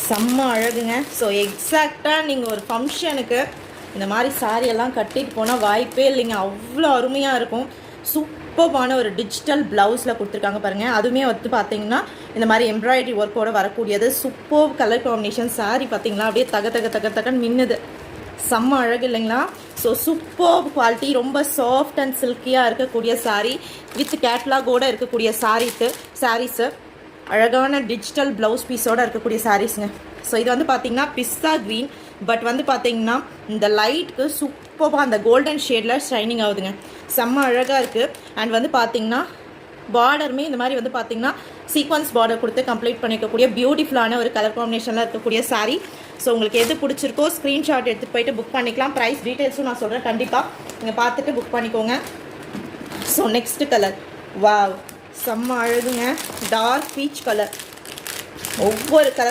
செம்ம அழகுங்க. ஸோ எக்ஸாக்டாக நீங்கள் ஒரு ஃபங்க்ஷனுக்கு இந்த மாதிரி சாரியெல்லாம் கட்டிட்டு போனால் வாய்ப்பே இல்லைங்க, அவ்வளோ அருமையாக இருக்கும். சூப்பர்பான ஒரு டிஜிட்டல் ப்ளவுஸில் கொடுத்துருக்காங்க பாருங்கள். அதுவுமே வந்து பார்த்தீங்கன்னா இந்த மாதிரி எம்ப்ராய்டரி ஒர்க்கோடு வரக்கூடியது. Super colour combination. சாரி பார்த்தீங்களா அப்படியே தக தக தக தகன்னு மின்னுது. செம்ம அழகு இல்லைங்களா? ஸோ சூப்பர் குவாலிட்டி, ரொம்ப சாஃப்ட் அண்ட் சில்கியாக இருக்கக்கூடிய சாரீ வித் கேட்லாகோடு இருக்கக்கூடிய சாரீஸு அழகான டிஜிட்டல் ப்ளவுஸ் பீஸோடு இருக்கக்கூடிய சாரீஸுங்க. ஸோ இது வந்து பார்த்திங்கன்னா பிஸ்தா க்ரீன், பட் வந்து பார்த்திங்கன்னா இந்த லைட்டுக்கு சூப்பராக அந்த கோல்டன் ஷேடில் ஷைனிங் ஆகுதுங்க. செம்ம அழகாக இருக்குது. அண்ட் வந்து பார்த்திங்கன்னா பார்டருமே இந்த மாதிரி வந்து பார்த்திங்கன்னா சீக்வன்ஸ் பார்டர் கொடுத்து கம்ப்ளீட் பண்ணிக்கக்கூடிய பியூட்டிஃபுல்லான ஒரு கலர் காம்பினேஷனில் இருக்கக்கூடிய சாரீ. ஸோ உங்களுக்கு எது பிடிச்சிருக்கோ ஸ்க்ரீன்ஷாட் எடுத்துகிட்டு போயிட்டு புக் பண்ணிக்கலாம். ப்ரைஸ் டீட்டெயில்ஸும் நான் சொல்கிறேன், கண்டிப்பாக நீங்கள் பார்த்துட்டு புக் பண்ணிக்கோங்க. ஸோ நெக்ஸ்ட்டு கலர், வாவ் செம்ம அழகுங்க. Dark peach colour. ஒவ்வொரு கலர்